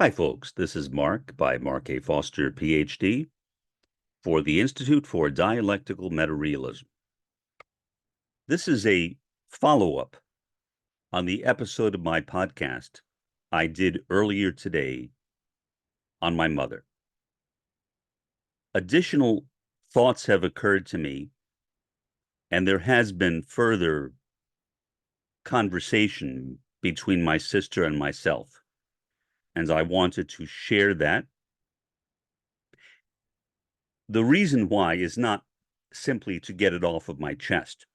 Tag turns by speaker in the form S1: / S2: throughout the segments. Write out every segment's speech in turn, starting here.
S1: Hi, folks. This is Mark by Mark A. Foster, Ph.D., for the Institute for Dialectical Metarealism. This is a follow-up on the episode of my podcast I did earlier today on my mother. Additional thoughts have occurred to me, and there has been further conversation between my sister and myself, and I wanted to share that. The reason why is not simply to get it off of my chest.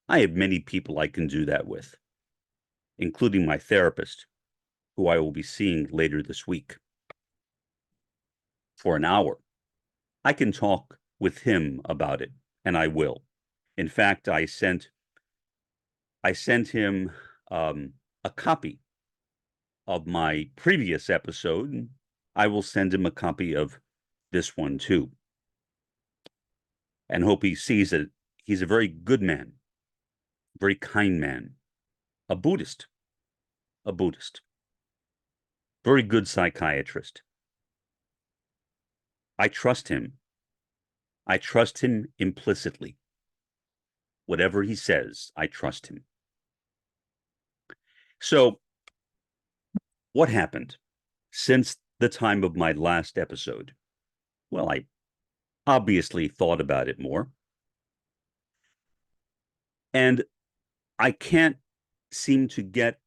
S1: I have many people I can do that with, including my therapist, who I will be seeing later this week for an hour. I can talk with him about it, and I will. In fact, I sent him a copy of my previous episode, and I will send him a copy of this one too, and hope he sees it. He's a very good man, very kind man, a Buddhist, very good psychiatrist. I trust him. I trust him implicitly. Whatever he says, I trust him. So, what happened since the time of my last episode? Well, I obviously thought about it more. And I can't seem to get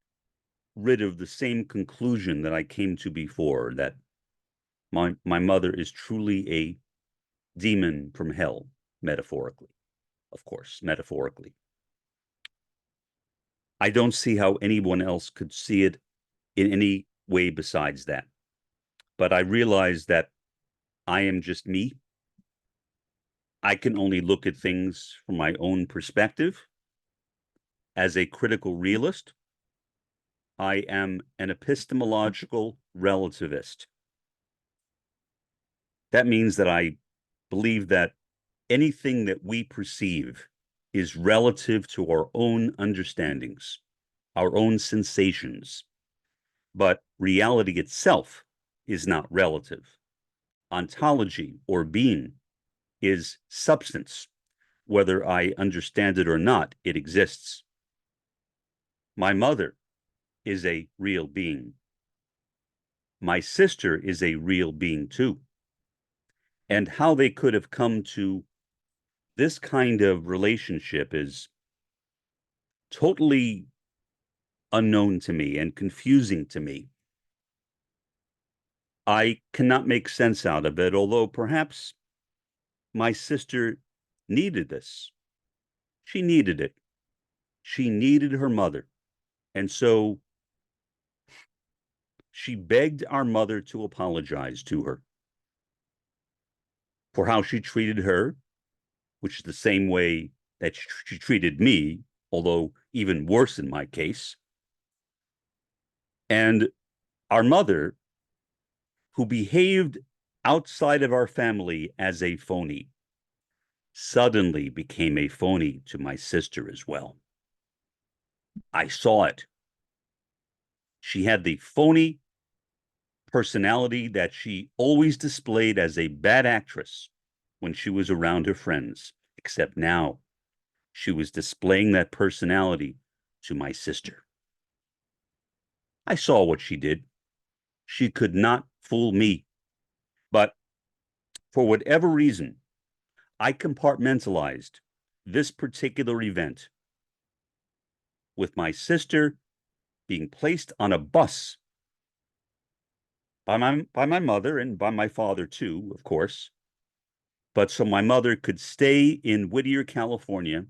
S1: rid of the same conclusion that I came to before, that my mother is truly a demon from hell, metaphorically, of course, metaphorically. I don't see how anyone else could see it in any way besides that. But I realize that I am just me. I can only look at things from my own perspective. As a critical realist, I am an epistemological relativist. That means that I believe that anything that we perceive is relative to our own understandings, our own sensations. But reality itself is not relative. Ontology, or being, is substance. Whether I understand it or not, it exists. My mother is a real being. My sister is a real being too. And how they could have come to this kind of relationship is totally unknown to me and confusing to me. I cannot make sense out of it, although perhaps my sister needed this. She needed it. She needed her mother. And so she begged our mother to apologize to her for how she treated her, which is the same way that she treated me, although even worse in my case. And our mother, who behaved outside of our family as a phony, suddenly became a phony to my sister as well. I saw it. She had the phony personality that she always displayed as a bad actress when she was around her friends, except now she was displaying that personality to my sister. I saw what she did. She could not fool me. But for whatever reason, I compartmentalized this particular event with my sister being placed on a bus by my mother and by my father too, of course. But so my mother could stay in Whittier, California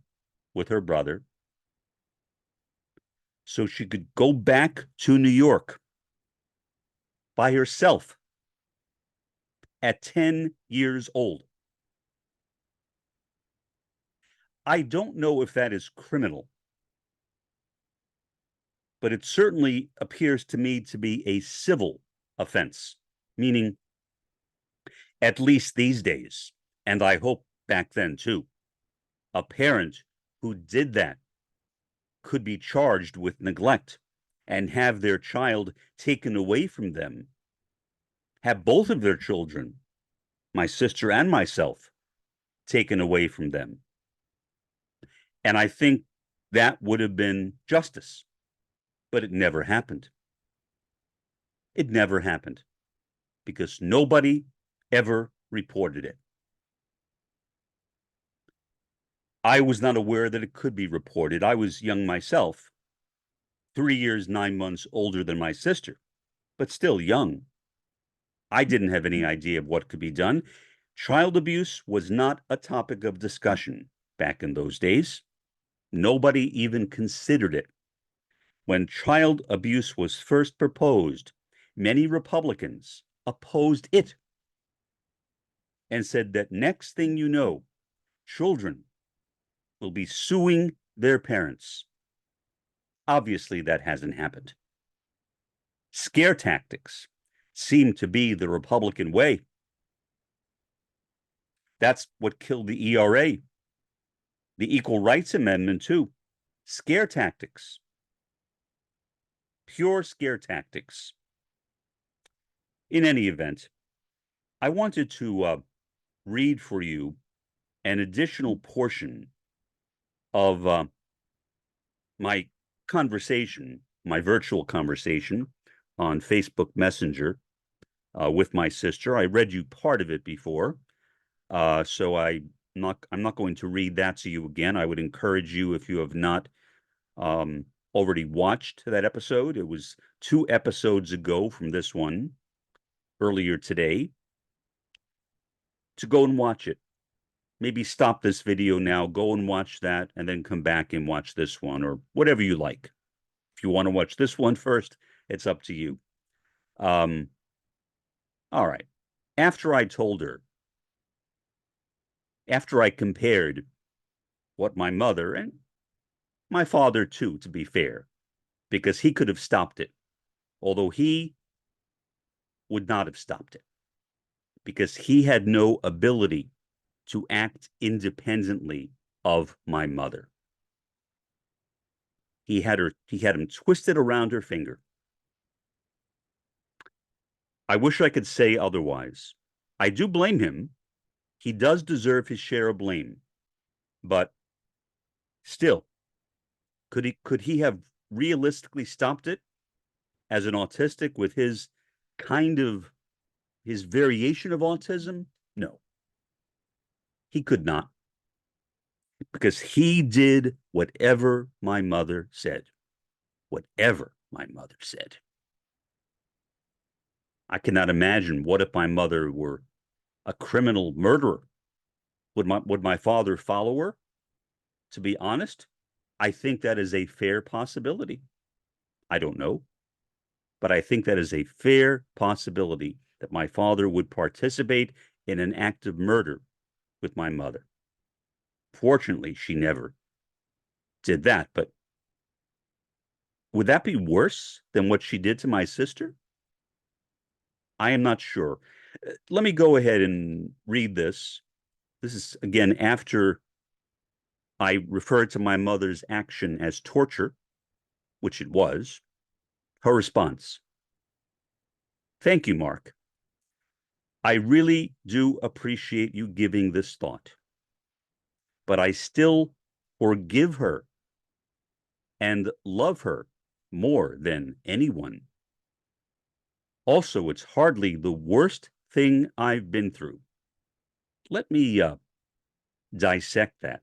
S1: with her brother, so she could go back to New York by herself at 10 years old. I don't know if that is criminal, but it certainly appears to me to be a civil offense, meaning, at least these days, and I hope back then too, a parent who did that could be charged with neglect and have their child taken away from them have both of their children, my sister and myself, taken away from them. And I think that would have been justice, but it never happened. It never happened because nobody ever reported it. I was not aware that it could be reported. I was young myself, 3 years, 9 months older than my sister, but still young. I didn't have any idea of what could be done. Child abuse was not a topic of discussion back in those days. Nobody even considered it. When child abuse was first proposed, many Republicans opposed it and said that next thing you know, children will be suing their parents. Obviously, that hasn't happened. Scare tactics seem to be the Republican way. That's what killed the ERA, the Equal Rights Amendment, too. Scare tactics. Pure scare tactics. In any event, I wanted to read for you an additional portion of my conversation, my virtual conversation on Facebook Messenger with my sister. I read you part of it before, so I'm not going to read that to you again. I would encourage you, if you have not already watched that episode, it was 2 episodes ago from this one, earlier today, to go and watch it. Maybe stop this video now, go and watch that, and then come back and watch this one, or whatever you like. If you want to watch this one first, it's up to you. All right. After I told her, after I compared what my mother and my father too, to be fair, because he could have stopped it, although he would not have stopped it, because he had no ability to act independently of my mother. He had him twisted around her finger. I wish I could say otherwise. I do blame him. He does deserve his share of blame. But still, could he have realistically stopped it as an autistic with his variation of autism? No. He could not. Because he did whatever my mother said. Whatever my mother said. I cannot imagine, what if my mother were a criminal murderer? Would my father follow her? To be honest, I think that is a fair possibility. I don't know, but I think that is a fair possibility that my father would participate in an act of murder with my mother. Fortunately, she never did that, but would that be worse than what she did to my sister? I am not sure. Let me go ahead and read this. This is, again, after I referred to my mother's action as torture, which it was. Her response: "Thank you, Mark. I really do appreciate you giving this thought, but I still forgive her and love her more than anyone. Also, it's hardly the worst thing I've been through." Let me dissect that.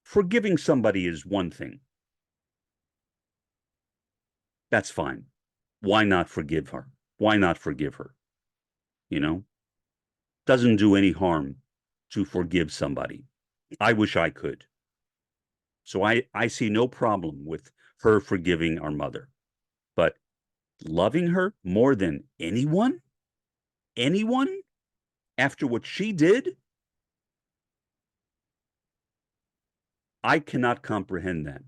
S1: Forgiving somebody is one thing. That's fine. Why not forgive her? Why not forgive her? You know, doesn't do any harm to forgive somebody. I wish I could. So I see no problem with her forgiving our mother. But loving her more than anyone? Anyone? After what she did? I cannot comprehend that.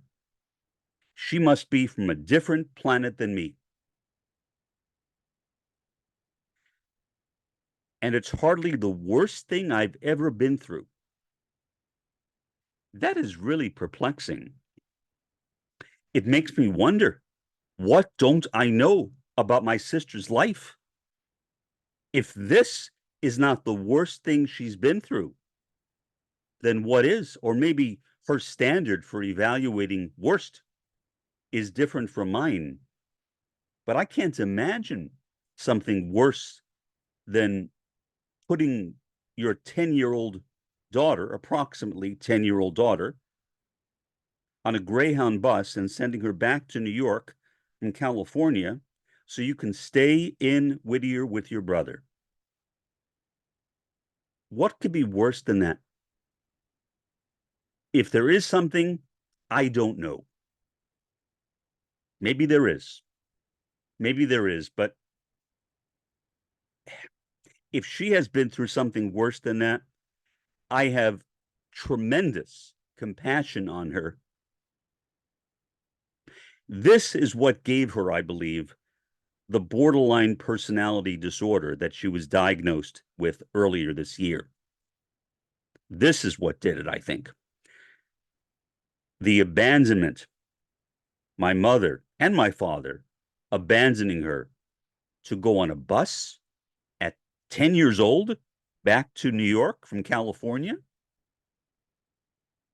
S1: She must be from a different planet than me. And it's hardly the worst thing I've ever been through. That is really perplexing. It makes me wonder, what don't I know about my sister's life. If this is not the worst thing she's been through, then what is? Or maybe her standard for evaluating worst is different from mine. But I can't imagine something worse than putting your 10-year-old daughter, approximately 10-year-old daughter, on a Greyhound bus and sending her back to New York from California so you can stay in Whittier with your brother. What could be worse than that? If there is something, I don't know. Maybe there is. Maybe there is, but if she has been through something worse than that, I have tremendous compassion on her. This is what gave her, I believe, the borderline personality disorder that she was diagnosed with earlier this year. This is what did it, I think. The abandonment, my mother and my father abandoning her to go on a bus at 10 years old back to New York from California.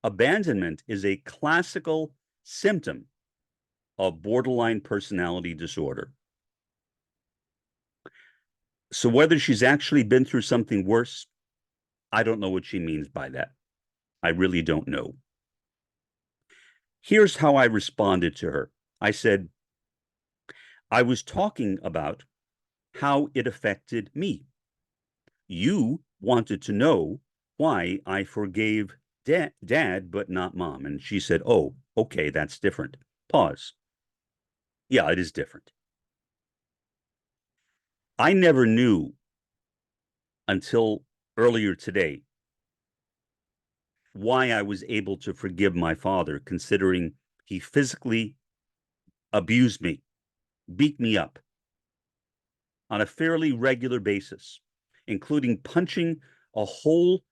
S1: Abandonment is a classical symptom of borderline personality disorder. So whether she's actually been through something worse, I don't know what she means by that. I really don't know. Here's how I responded to her. I said, I was talking about how it affected me. You wanted to know why I forgave dad, but not mom. And she said, oh, okay, that's different. Pause. Yeah, it is different. I never knew until earlier today why I was able to forgive my father, considering he physically abused me, beat me up on a fairly regular basis, including punching a hole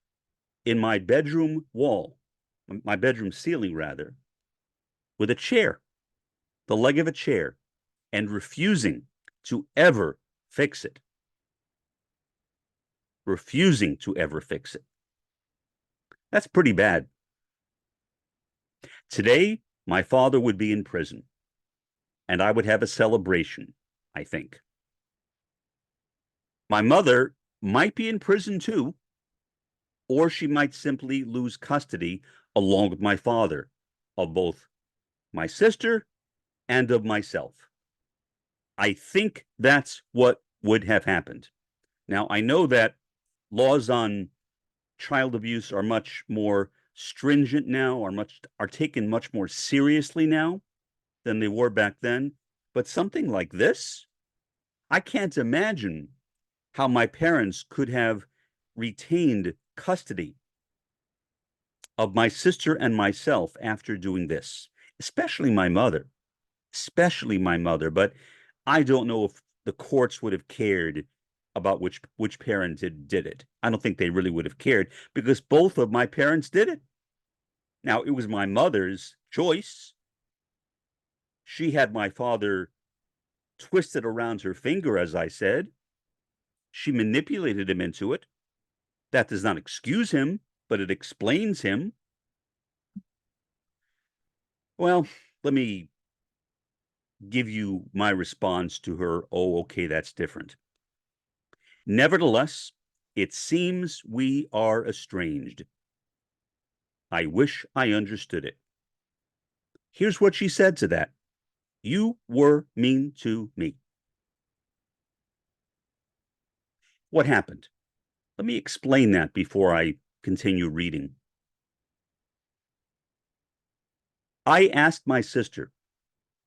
S1: in my bedroom wall, my bedroom ceiling rather, with a chair, the leg of a chair, and refusing to ever fix it. Refusing to ever fix it. That's pretty bad. Today, my father would be in prison, and I would have a celebration, I think. My mother might be in prison too, or she might simply lose custody along with my father of both my sister and of myself. I think that's what would have happened. Now, I know that laws on child abuse are much more stringent now, are taken much more seriously now than they were back then. But something like this, I can't imagine how my parents could have retained custody of my sister and myself after doing this, especially my mother, But I don't know if the courts would have cared about which parent did it. I don't think they really would have cared because both of my parents did it. Now, it was my mother's choice. She had my father twisted around her finger, as I said. She manipulated him into it. That does not excuse him, but it explains him. Well, let me give you my response to her. Oh, okay, that's different. Nevertheless, it seems we are estranged. I wish I understood it. Here's what she said to that. You were mean to me. What happened? Let me explain that before I continue reading. I asked my sister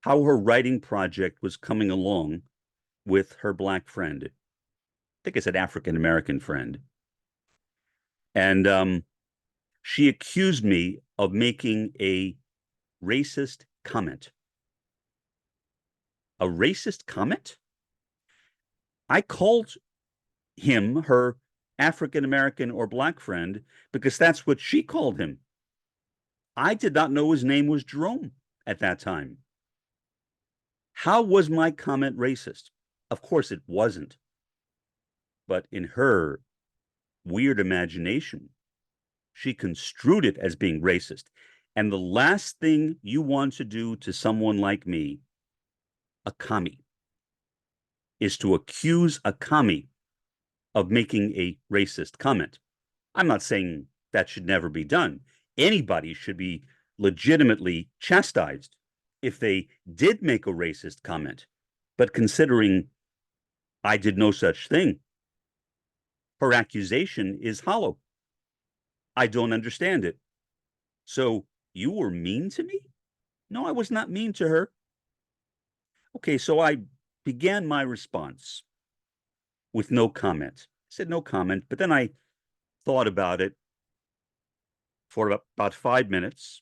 S1: how her writing project was coming along with her Black friend. I think I said African-American friend. And she accused me of making a racist comment. A racist comment? I called him her African-American or Black friend because that's what she called him. I did not know his name was Jerome at that time. How was my comment racist? Of course, it wasn't. But in her weird imagination, she construed it as being racist. And the last thing you want to do to someone like me, a commie, is to accuse a commie of making a racist comment. I'm not saying that should never be done. Anybody should be legitimately chastised if they did make a racist comment. But considering I did no such thing, her accusation is hollow. I don't understand it. So you were mean to me? No, I was not mean to her. Okay, so I began my response with no comment. I said no comment, but then I thought about it for about 5 minutes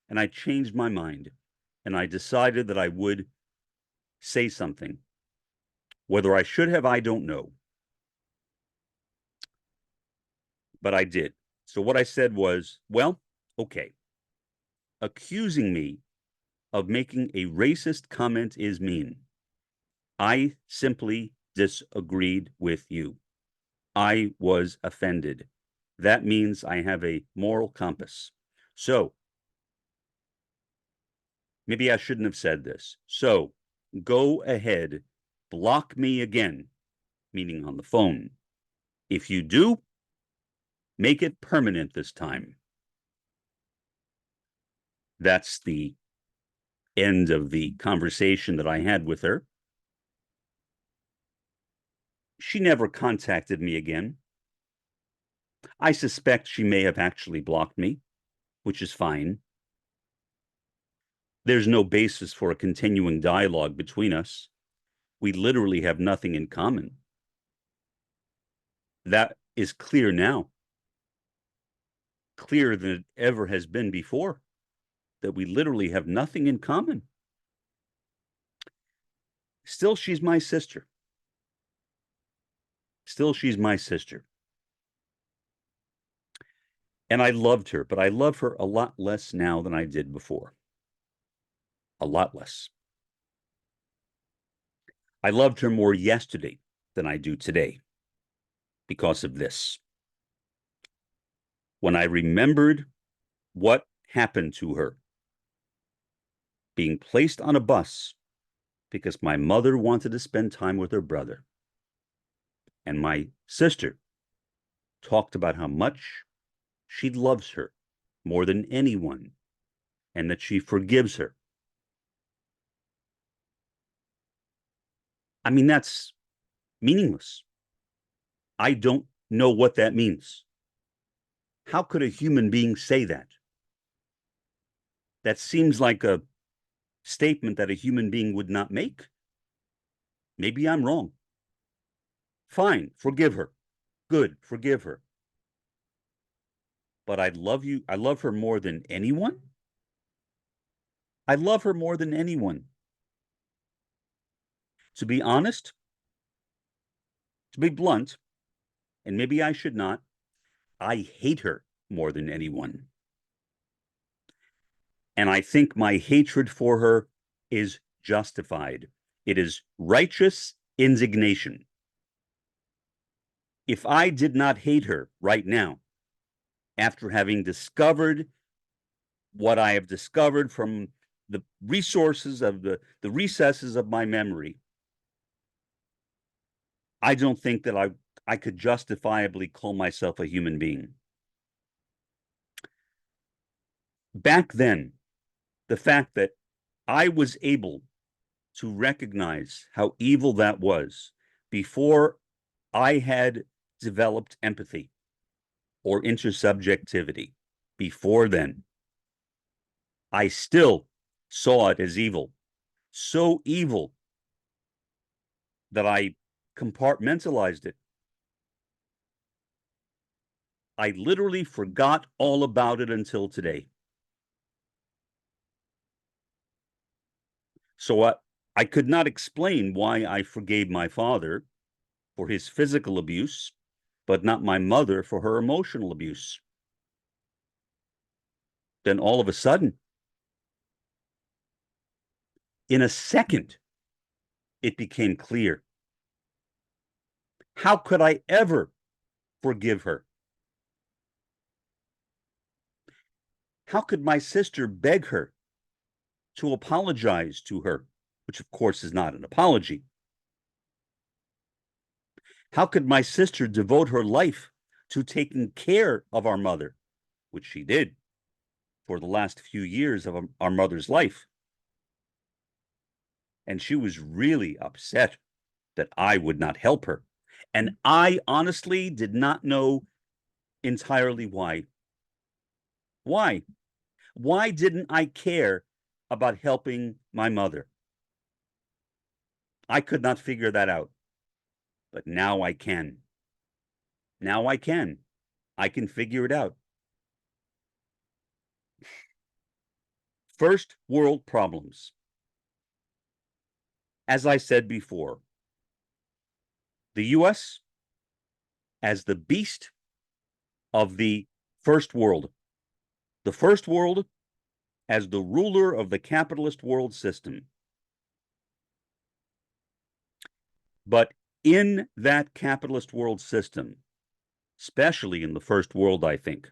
S1: and I changed my mind and I decided that I would say something. Whether I should have, I don't know. But I did. So what I said was, well, okay, accusing me of making a racist comment is mean. I simply disagreed with you. I was offended. That means I have a moral compass. So maybe I shouldn't have said this. So go ahead, block me again, meaning on the phone. If you do, make it permanent this time. That's the end of the conversation that I had with her. She never contacted me again. I suspect she may have actually blocked me, which is fine. There's no basis for a continuing dialogue between us. We literally have nothing in common. That is clear now, clearer than it ever has been before, that we literally have nothing in common. Still, she's my sister. Still, she's my sister. And I loved her, but I love her a lot less now than I did before. A lot less. I loved her more yesterday than I do today because of this. When I remembered what happened to her, being placed on a bus because my mother wanted to spend time with her brother, and my sister talked about how much she loves her more than anyone and that she forgives her. I mean, that's meaningless. I don't know what that means. How could a human being say that? That seems like a statement that a human being would not make. Maybe I'm wrong. Fine, forgive her. Good, forgive her. But I love her more than anyone. I love her more than anyone. To be honest, to be blunt, and maybe I should not, I hate her more than anyone. And I think my hatred for her is justified. It is righteous indignation. If I did not hate her right now, after having discovered what I have discovered from the resources of the recesses of my memory, I don't think that I could justifiably call myself a human being. Back then, the fact that I was able to recognize how evil that was before I had developed empathy or intersubjectivity, before then, I still saw it as evil. So evil that I compartmentalized it. I literally forgot all about it until today. So I could not explain why I forgave my father for his physical abuse, but not my mother for her emotional abuse. Then all of a sudden, in a second, it became clear How could I ever forgive her? How could my sister beg her to apologize to her, which of course is not an apology? How could my sister devote her life to taking care of our mother, which she did for the last few years of our mother's life? And she was really upset that I would not help her. And I honestly did not know entirely why. Why? Why didn't I care about helping my mother? I could not figure that out. But now I can. Now I can. I can figure it out. First world problems. As I said before, the US as the beast of the first world. The first world as the ruler of the capitalist world system. But in that capitalist world system, especially in the first world, I think,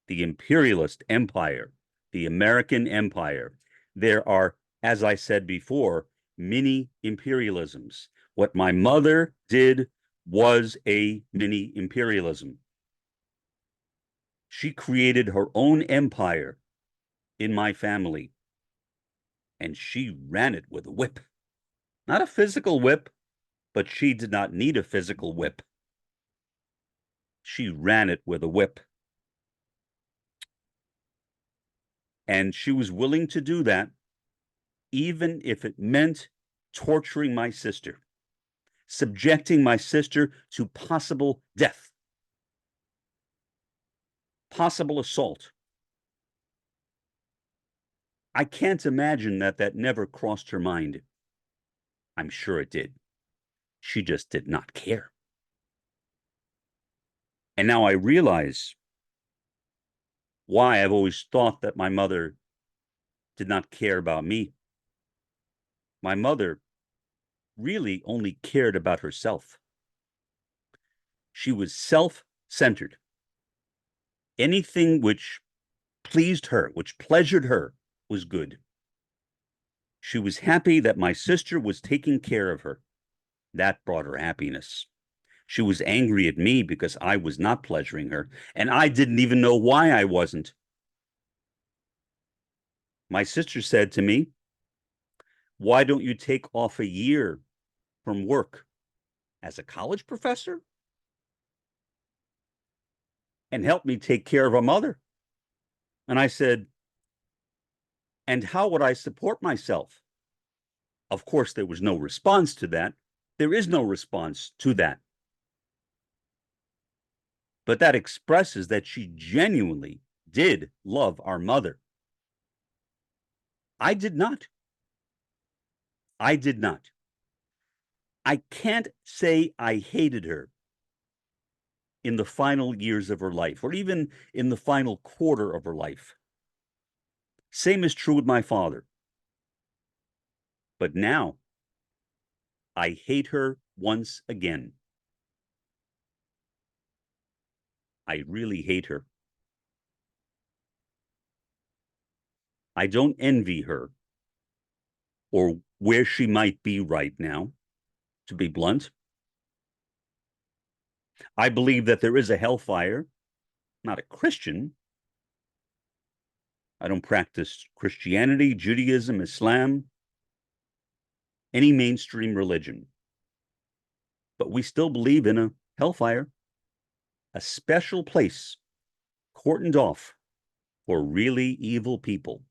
S1: the imperialist empire, the American empire, there are, as I said before, mini imperialisms. What my mother did was a mini imperialism. She created her own empire in my family, and she ran it with a whip. Not a physical whip, but she did not need a physical whip. She ran it with a whip. And she was willing to do that, even if it meant torturing my sister, subjecting my sister to possible death, possible assault. I can't imagine that never crossed her mind. I'm sure it did. She just did not care. And now I realize why I've always thought that my mother did not care about me. My mother really only cared about herself. She was self-centered. Anything which pleased her, which pleasured her, was good. She was happy that my sister was taking care of her. That brought her happiness. She was angry at me because I was not pleasuring her, and I didn't even know why I wasn't. My sister said to me, "Why don't you take off a year from work as a college professor and help me take care of a mother?" And I said, "And how would I support myself?" Of course, there was no response to that. There is no response to that. But that expresses that she genuinely did love our mother. I did not. I did not. I can't say I hated her in the final years of her life, or even in the final quarter of her life. Same is true with my father. But now, I hate her once again. I really hate her. I don't envy her or where she might be right now, to be blunt. I believe that there is a hellfire, not a Christian. I don't practice Christianity, Judaism, Islam, any mainstream religion. But we still believe in a hellfire, a special place cordoned off for really evil people,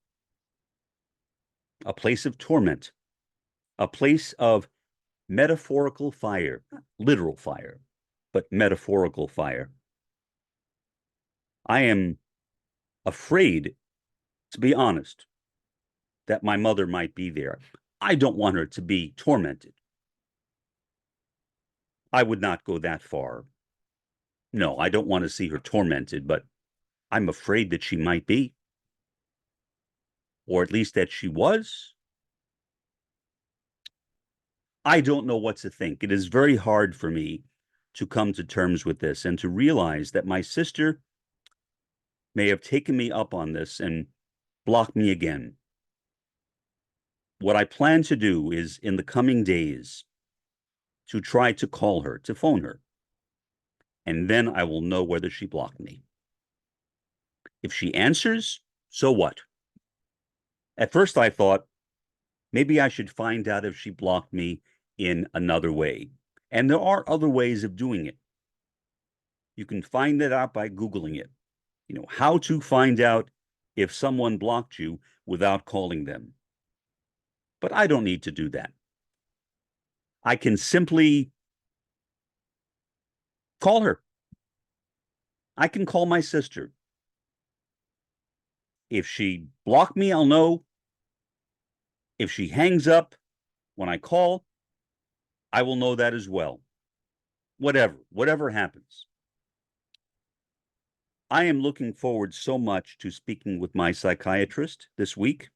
S1: a place of torment, a place of metaphorical fire, not literal fire, but metaphorical fire. I am afraid, to be honest, that my mother might be there. I don't want her to be tormented. I would not go that far. No, I don't want to see her tormented, but I'm afraid that she might be, or at least that she was. I don't know what to think. It is very hard for me to come to terms with this and to realize that my sister may have taken me up on this and blocked me again. What I plan to do is in the coming days to try to call her, to phone her, and then I will know whether she blocked me. If she answers, so what? At first I thought maybe I should find out if she blocked me in another way. And there are other ways of doing it. You can find it out by Googling it. How to find out if someone blocked you without calling them. But I don't need to do that. I can simply call her. I can call my sister. If she blocked me, I'll know. If she hangs up when I call, I will know that as well. Whatever happens. I am looking forward so much to speaking with my psychiatrist this week.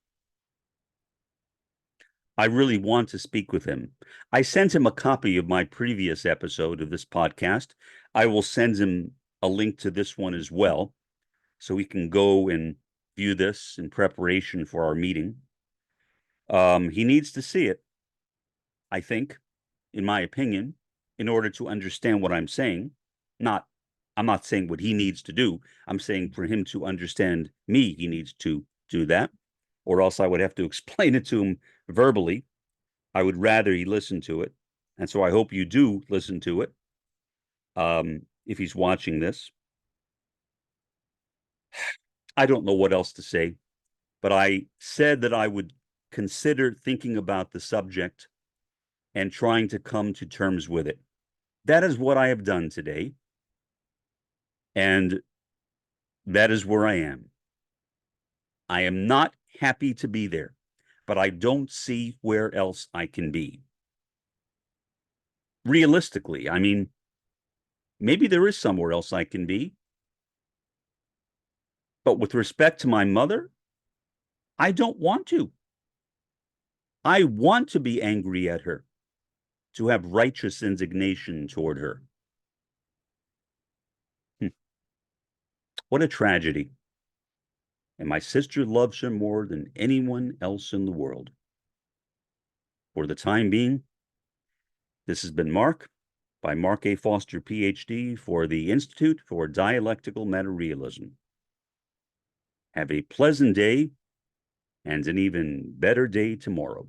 S1: I really want to speak with him. I sent him a copy of my previous episode of this podcast. I will send him a link to this one as well, so he can go and view this in preparation for our meeting. He needs to see it, I think, in my opinion, in order to understand what I'm saying. I'm not saying what he needs to do. I'm saying for him to understand me, he needs to do that, or else I would have to explain it to him verbally. I would rather he listen to it. And so I hope you do listen to it. If he's watching this, I don't know what else to say, but I said that I would consider thinking about the subject and trying to come to terms with it. That is what I have done today. And that is where I am. I am not happy to be there, but I don't see where else I can be. Realistically, I mean, maybe there is somewhere else I can be. But with respect to my mother, I don't want to. I want to be angry at her, to have righteous indignation toward her. What a tragedy. And my sister loves her more than anyone else in the world. For the time being, this has been Mark, by Mark A. Foster, Ph.D., for the Institute for Dialectical Meta-Realism. Have a pleasant day and an even better day tomorrow.